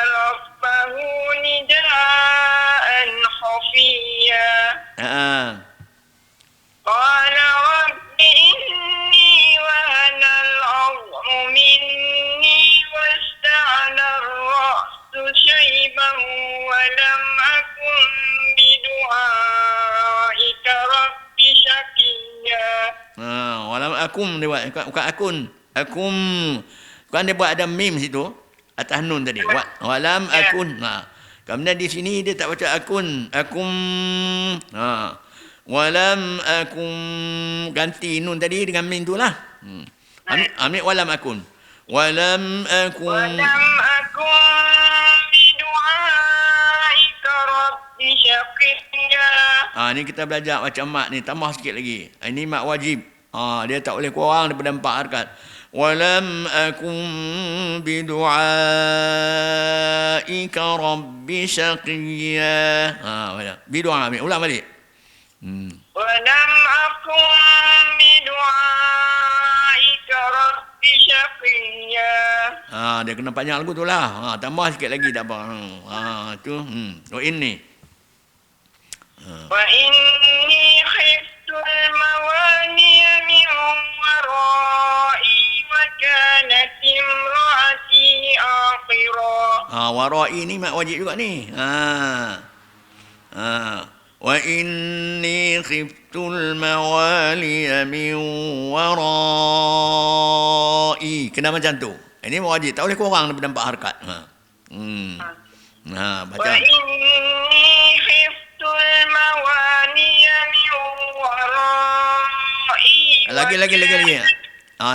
ربه نداء خفيا. قال رب إني وهن العظم مني واستعن الرأس شيبا ولم أكن بدعائك رب شقيا. Walam akum dia buat, bukan akun. Akum. Bukan dia buat ada mim situ atas nun tadi. Walam akun. Kemudian di sini dia tak baca akun. Akum. Walam akum, ganti nun tadi dengan mim tu lah. Ambil walam akun. Walam akun. Walam akun bidu'aika rabbi syaqiyya. Ni kita belajar macam mat ni, tambah sikit lagi. Ini mat wajib. Dia tak boleh kurang daripada 4 harakat. ولم أكن بدعائك رب شقيا. بدعاء ulang balik. ولم أكن بدعائك رب شقيا. Dia kena panjang lagu tu lah. Tambah sikit lagi tak apa. Tu. Ini. وإني خفت الموالي من ورائي وكانت امرأتي عاقرا. Warai ni mak wajib juga ni. Wa inni khiftul mawali min warai. Kena macam tu. Ini wajib. Tak boleh kurang daripada 4 harakat. Baca. وإني خفت الموالي من ورائي. Lagi.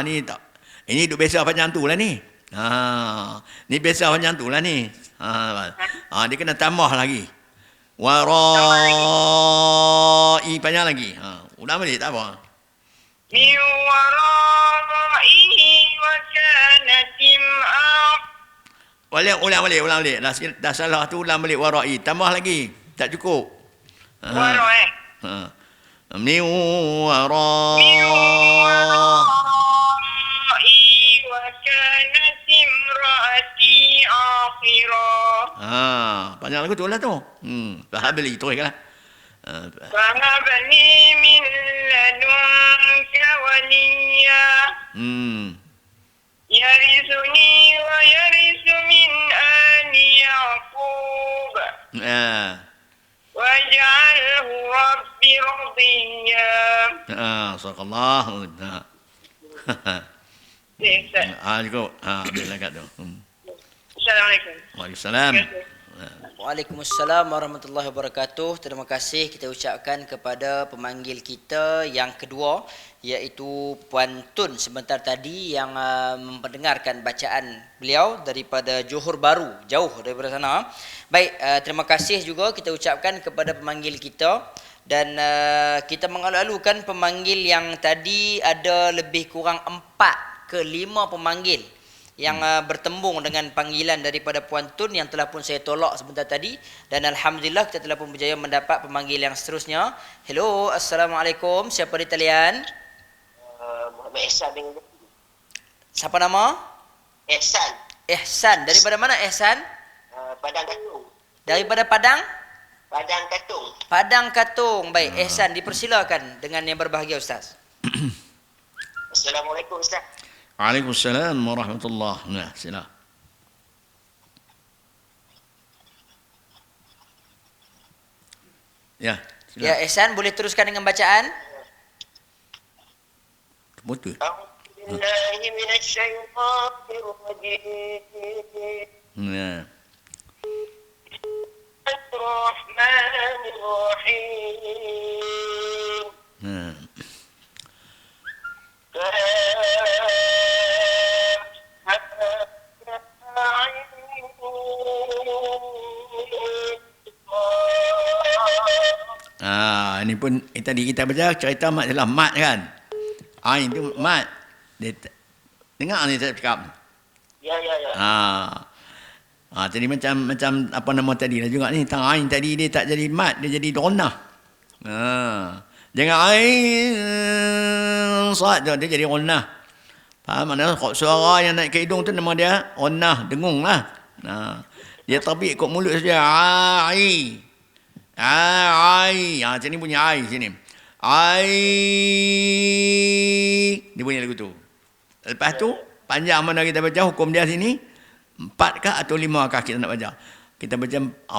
Ni tak. Ini duk biasa panjang tu lah ni. Ni biasa panjang tu lah ni. Dia kena tambah lagi. Warai panjang lagi. Ulang balik tak apa. من ورائه وكانت Ulang balik. Dah salah tu ulang balik warai. Tambah lagi. Tak cukup. Min warai. وكانت امرأتي عاقرا. Panjang lagu tu lah tu. Faham balik teruskanlah. فهب لي من لدنك وليا يرثني ويرث من آل يعقوب واجعله رب رضيا. Sadaqallah. Cukup. Bila kat tu. Assalamualaikum. Waalaikumsalam. Waalaikumsalam warahmatullahi wabarakatuh. Terima kasih kita ucapkan kepada pemanggil kita yang kedua, iaitu Puan Tun sebentar tadi yang mendengarkan bacaan beliau daripada Johor Bahru, jauh daripada sana. Baik, terima kasih juga kita ucapkan kepada pemanggil kita. Dan kita mengalu-alukan pemanggil yang tadi ada lebih kurang 4 ke 5 pemanggil yang bertembung dengan panggilan daripada Puan Tun yang telah pun saya tolak sebentar tadi. Dan Alhamdulillah kita telah pun berjaya mendapat pemanggil yang seterusnya. Hello, Assalamualaikum. Siapa di talian? Muhammad Ihsan bin Siapa nama? Ihsan. Ihsan. Daripada mana Ihsan? Padang Katung. Daripada Padang? Padang Katung. Padang Katung. Baik, Ihsan dipersilakan dengan yang berbahagia Ustaz. Assalamualaikum Ustaz. Waalaikumsalam warahmatullahi. Sila. Ya, sila. Ya, Ihsan boleh teruskan dengan bacaan? Betul. A'udzubillahi minasyaitonir rajim. Ya. Bismillahirrahmanirrahim. Ini pun tadi kita baca cerita mat adalah mat kan. Ain tu mat. Dia dengar ni saya cakap. Ya. Tadi macam apa nama tadi lah juga ni. Tang ain tadi dia tak jadi mat, dia jadi donah. Jangan ain sad dia jadi donah. Faham mana? Suara yang naik ke hidung tu nama dia donah, dengung lah. Dia terbit kot mulut saja. Ai. Macam ni bunyi ai sini. Ai. Dia bunyi lagu tu. Lepas tu panjang mana kita baca hukum dia sini? 4 kah atau 5 kah kita nak baca? Kita baca 4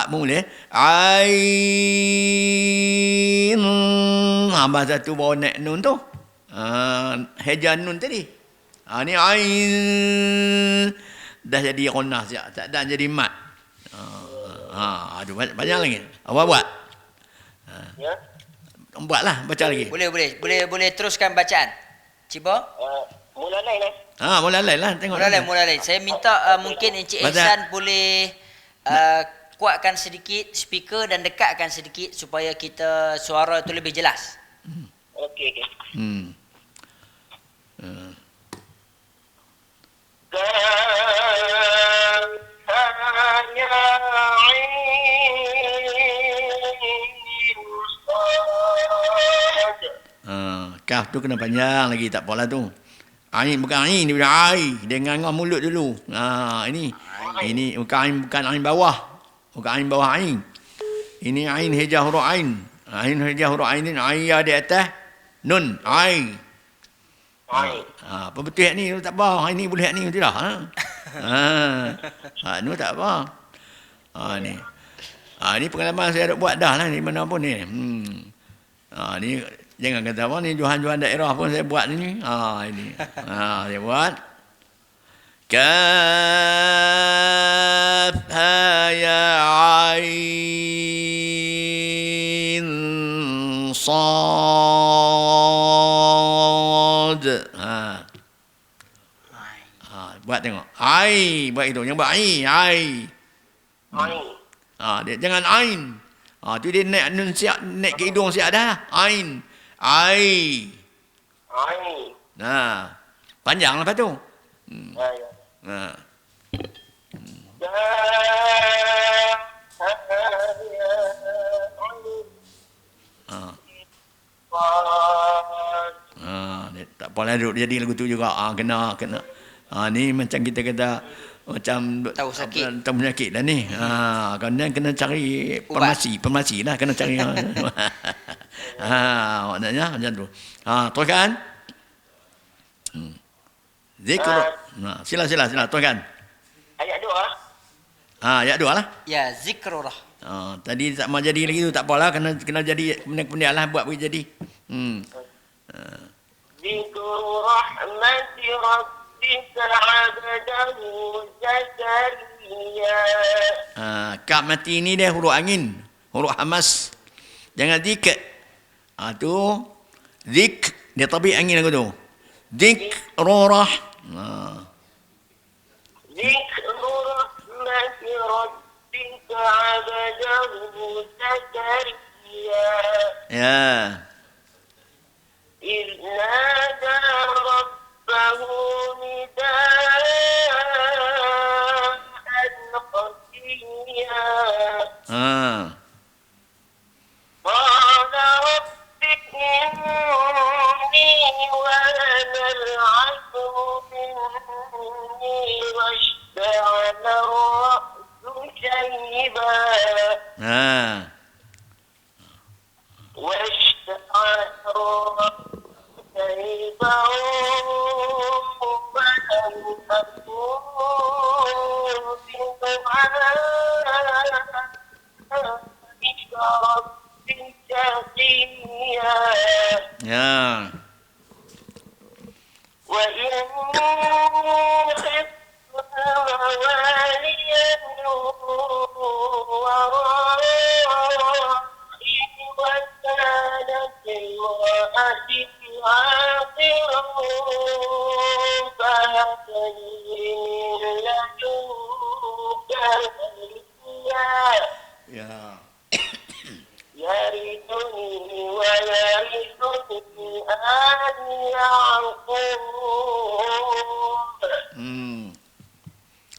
pun boleh. Ain. Bahasa tu bawa naik nun tu. Heja nun tadi. Ni ain. Dah jadi qannah siap. Tak dah jadi mat. Aduh banyak lagi. Awak buat? Ya. Buatlah, baca lagi. Boleh teruskan bacaan. Ciba? Mula lain lah. Mula lain lah. Tengok. Mula lain. Saya minta mungkin Encik Ihsan boleh kuatkan sedikit speaker dan dekatkan sedikit supaya kita suara itu lebih jelas. Okey. tu kena panjang lagi, tak apalah tu. Ain bukan ain, dia bilang ai. Dia ngangah mulut dulu. Ini bukan ain bawah. Bukan ain bawah ain. Ini ain hijah huruf ain. Ain hijah huruf ain ni ai di atas nun ai. Apa betul ni tak apa. Ini boleh ni betul dah. Ni tak apa. Ni. Ni pengalaman saya ada buat dah lah ni mana pun ni. Ni jangan kata apa ni johan-johan daerah pun saya buat ni. Ini. Saya buat. Kaf ha ya ain sad. Buat tengok. Ai, buat itu. Yang buat ai. Dia jangan ain. Tu dia naik nun siap, naik ke hidung siap dah. Ain. Ai. Panjang lepas tu. Tak apalah duduk jadi lagu tu juga. Kena. Ni macam kita kata macam tahu sakit. Tahu penyakit dah ni. Kena cari farmasi lah kena cari. Maknanya macam tu. Teruskan. Zikr. Sila teruskan. Ayat 2. Ayat 2 lah. Ya, zikrullah. Tadi tak mau jadi lagi tu tak apalah kena jadi benda lah buat boleh jadi. Zikru rahmati rabbika 'abdahu Zakaria. Kaf mati ni dia huruf angin, huruf hamas. Jangan zikr. Tu zik dia tabi angin aku tu. Zikrurah. Zikru rahmati rabbika 'abdahu Zakaria. Ya. إذ نادى ربه نداء خفيا قال رب إني وهن العظم مني واشتعل الرأس شيبا واشتعل الرأس شيبا ولم أكن بدعائك رب شقيا وإني خفت مواليا ورائي وكانت امرأتي عاقرا فهب لي من لدنك وليا يرثني ويرث من آل يعقوب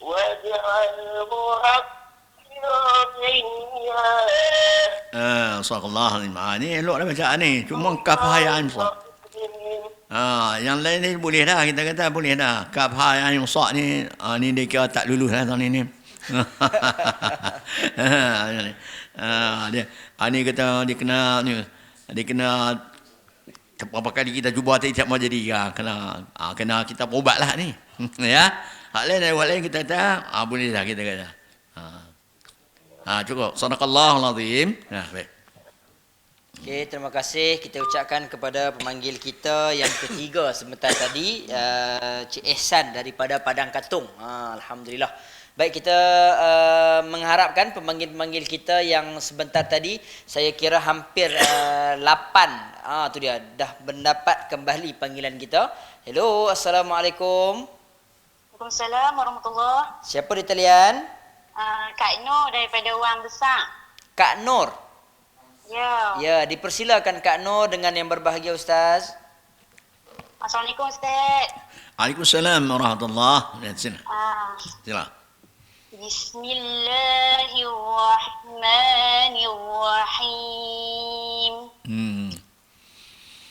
واجعله ربي رضيا. Astagfirullah. Ni elok dah bacaan ni. Cuma kaf ha ya ain sad. Yang lain ni boleh dah kita kata boleh dah. Kaf ha ya ain sad ni ni dia kira tak lulus lah tahun ni. Ni kata dia kena berapa kali kita cuba tak mau jadi kena kita berubatlah ni. Ya. Hak lain kita kata boleh dah kita kata. Cukup. Sadaqallahul azim. Baik. Okey, terima kasih kita ucapkan kepada pemanggil kita yang ketiga sebentar tadi, Cik Ehsan daripada Padang Katung. Alhamdulillah. Baik, kita mengharapkan pemanggil-pemanggil kita yang sebentar tadi, saya kira hampir 8. Tu dia dah mendapat kembali panggilan kita. Hello, Assalamualaikum. Waalaikumsalam warahmatullahi. Siapa di talian? Kak Nur daripada Wang Besar. Kak Nur. Ya. Ya, dipersilakan Kak Nur dengan yang berbahagia Ustaz. Assalamualaikum Ustaz. Waalaikumsalam warahmatullahi wabarakatuh. Sila. Bismillahirrahmanirrahim.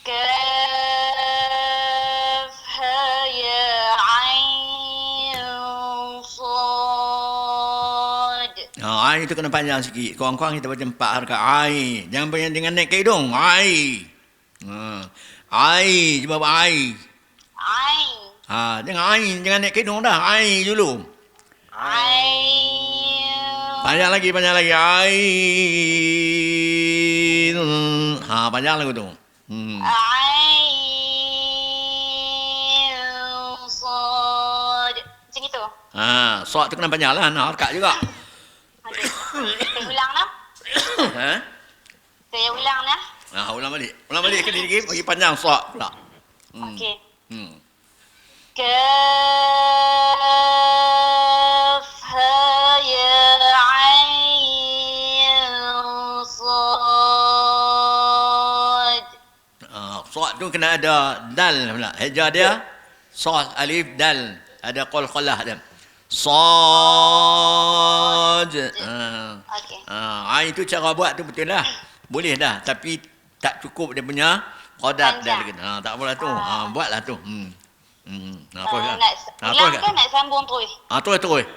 Kaf Ai itu kena panjang sikit. Kurang-kurang kita baca 4 harakat. Ai. Jangan panjang dengan naik ke hidung. Ai. Ai. Cuba buat ai. Ai. Jangan ai. Jangan naik ke hidung dah. Ai dulu. Ai. Panjang lagi. Ai. Panjang lagu tu. Ai. Sad. Macam itu. Sok tu kena panjang lah. Harakat juga. Saya ulang lah. Saya ulang lah. Ulang balik. Kali lagi. Bagi panjang sok pula. Okey. Hmm. Kaf ha ya ain sad. Sok tu kena ada dal pula. Heja dia. Sok alif dal. Ada qalqalah dia. Sad. Okey. Itu cara buat tu betul lah. Boleh dah. Tapi tak cukup dia punya qadat dah. Tak apalah tu. Buatlah tu. Nak ulang ke nak sambung terus? Terus.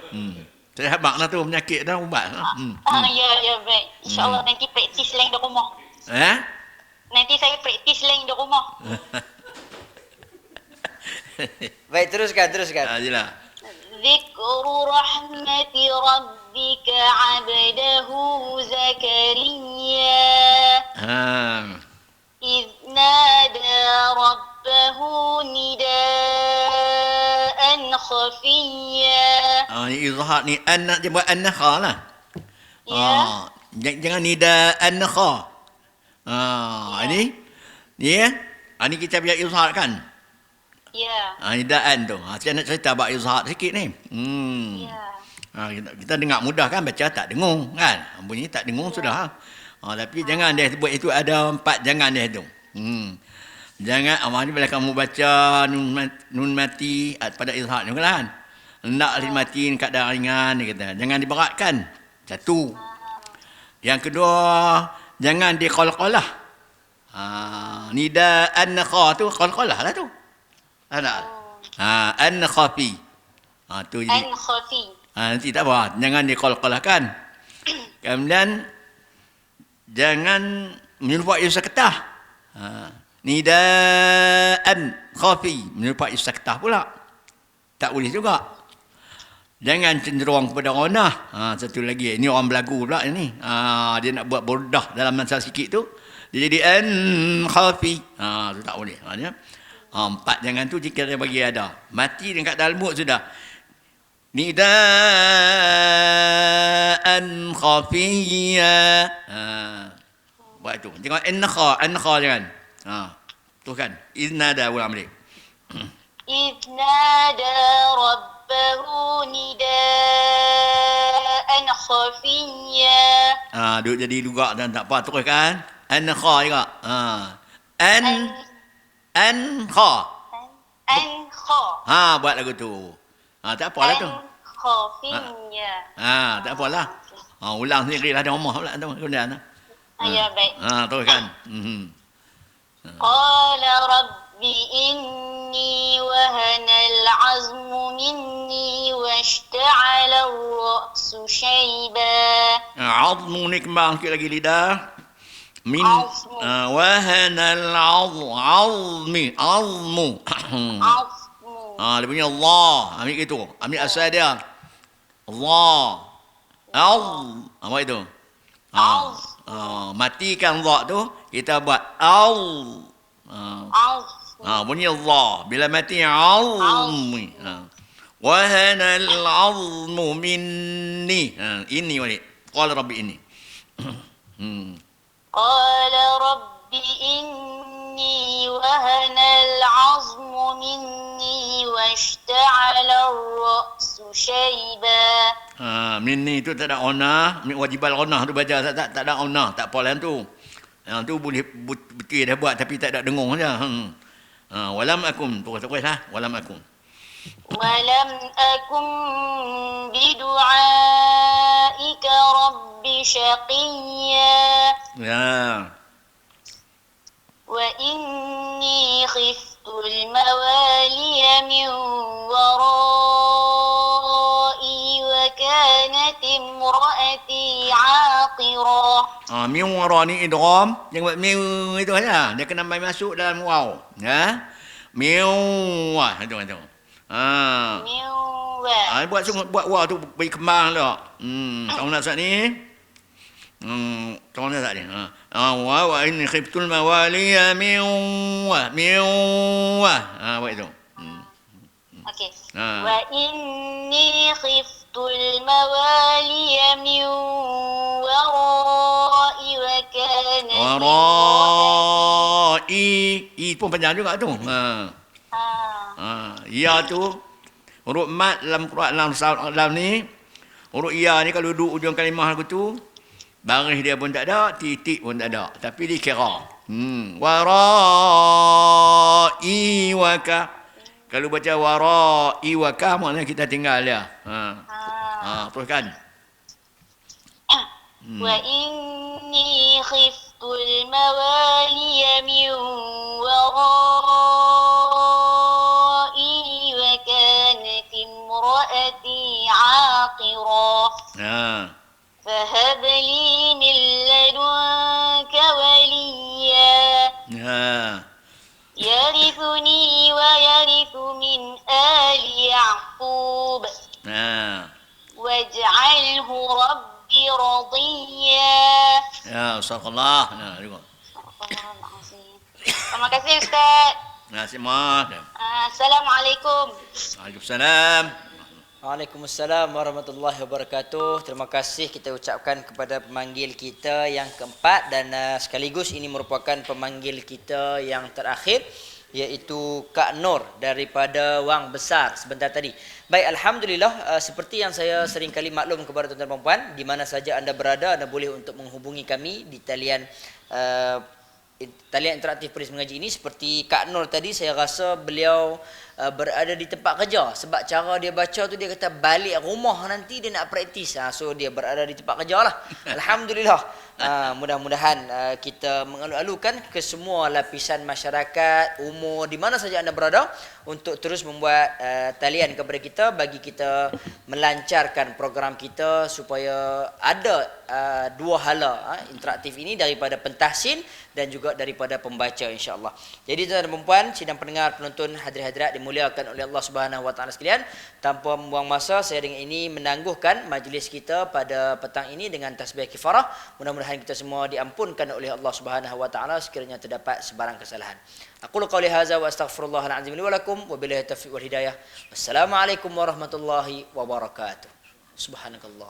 Saya habaq dah tu penyakit dah ubat. Ya baik. InsyaAllah nanti praktis lain di rumah. Nanti saya praktis lain di rumah. Baik, teruskan. Jelah. Zikru rahmati rabbika abdahu Zakaria. إذ نادى ربه نداء خفيا. Ni izhar ni an dia buat an-nakha lah. Ya. Jangan nida an-nakha. Ini ya. Ini kita biar izharkan. Ya. Nidaan tu. Saya nak cerita bab izhar sikit ni. Ya. Kita dengar mudah kan, baca tak dengung kan. Bunyi tak dengung sudah. Tapi jangan dia buat itu ada 4 jangan dia tu. Jangan ni bila kamu baca nun mati pada izhar ni kan. Hendak alif mati kat keadaan ringan dia kata. Jangan diberatkan. Satu. Yang kedua, jangan diqalqalah. Nida an-nakha tu qalqalah lah tu. Ada. An-khafi. Tu jadi. An-khafi. Nanti tak apa. Jangan diqalqalahkan. Kemudian jangan menyerupai istiqtah. Nidaan khafi menyerupai istiqtah pula. Tak boleh juga. Jangan cenderung kepada ghanah. Satu lagi. Ini orang belagu pula ni. Dia nak buat bordah dalam masa sikit tu. Dia jadi an khafi. Tu tak boleh. Dia 4 jangan tu jika dia bagi ada. Mati dekat dalam mulut sudah. Nidaan khafiyya. Buat tu. Tengok an-nakha jangan. Teruskan. Iznada ulang balik. Iznada rabbahu nidaan khafiyya. Duduk jadi juga dan tak apa teruskan. An-nakha juga. An-kha. An-kha. Buat lagu tu. Tak apalah tu. Khafiyya. Tak apalah. Ulang sendiri lah ada rumah pula tu. Kemudian. Ya baik. Teruskan. Qala rabbi inni wahana al-'azmu minni washta'ala ar-ra'su shayba. 'azmu ni kembang sikit lagi lidah. Min Azmu. wahana al-'azmi. Azmu. Azmu. Dia punya Allah. Ambil gitu. Ambil asal dia. Allah. Apa itu? Matikan Allah tu, kita buat al. Bunyi Allah. Bila mati al-'azmi. Wahana al-'azmu minni. Ini wali. Qala rabbi ini. Qala rabbi inni wahana al-'azmu minni washta'ala ar-ra'su shayba. Minni tu tak ada onah, wajibal onah tu baca tak ada onah, tak apa lah tu. Yang tu boleh betul dah buat tapi tak ada dengung saja. Walam akum, terus-teruslah, walam akum. Walam akum bidu'aika rabbi syaqiyya. Ya. Wa inni khiftul mawaliya min warai wa kanat امرأتي عاقرا. Min wara ni idgham. Jangan buat min itu saja. Dia kena main masuk dalam waw. Ya. Min wa. Itu. من و Buat waw tu bagi kembang tak. Tahu nak Ustaz ni? Tahu nak Ustaz ni? Wa in khiftul mawaliya min wa. Buat itu. اوكي. وإني خفت الموالي من ورائي وكانت I pun panjang juga tu. Ya tu huruf mat dalam Quran dalam ni. Huruf ya ni kalau duduk ujung kalimah lagu tu, baris dia pun tak ada, titik pun tak ada, tapi dikira. Warai waka. Kalau baca warai waka maknanya kita tinggal dia. Teruskan. وإني خفت الموالي من ورائي وكانت امرأتي عاقرا فهب لي من لدنك وليا يرثني ويرث من آل يعقوب واجعله ربي رضيا. Ya, Astagfirullah. Terima kasih Ustaz. Terima kasih, Mak. Assalamualaikum. Waalaikumsalam. Waalaikumsalam warahmatullahi wabarakatuh. Terima kasih kita ucapkan kepada pemanggil kita yang keempat dan sekaligus ini merupakan pemanggil kita yang terakhir, iaitu Kak Nur daripada Wang Besar sebentar tadi. Baik, alhamdulillah, seperti yang saya sering kali maklum kepada tuan-tuan dan puan, di mana saja anda berada, anda boleh untuk menghubungi kami di talian interaktif Polis Mengaji ini. Seperti Kak Nur tadi, saya rasa beliau berada di tempat kerja, sebab cara dia baca tu dia kata balik rumah nanti dia nak praktis. So dia berada di tempat kerja lah. Alhamdulillah. Mudah-mudahan kita mengalu-alukan ke semua lapisan masyarakat, umur, di mana saja anda berada, untuk terus membuat talian kepada kita bagi kita melancarkan program kita supaya ada dua hala interaktif ini, daripada pentahsin dan juga daripada pembaca, insya-Allah. Jadi tuan-tuan dan puan, sidang pendengar, penonton, hadirin-hadirat dimuliakan oleh Allah Subhanahu wa taala sekalian, tanpa membuang masa saya dengan ini menangguhkan majlis kita pada petang ini dengan tasbih kifarah. Mudah-mudahan kita semua diampunkan oleh Allah Subhanahu wa taala sekiranya terdapat sebarang kesalahan. Aqulu qawli hadza wa astaghfirullahal azim li wa lakum wa billahi taufiq wal hidayah. Wassalamualaikum warahmatullahi wabarakatuh. Subhanakallah.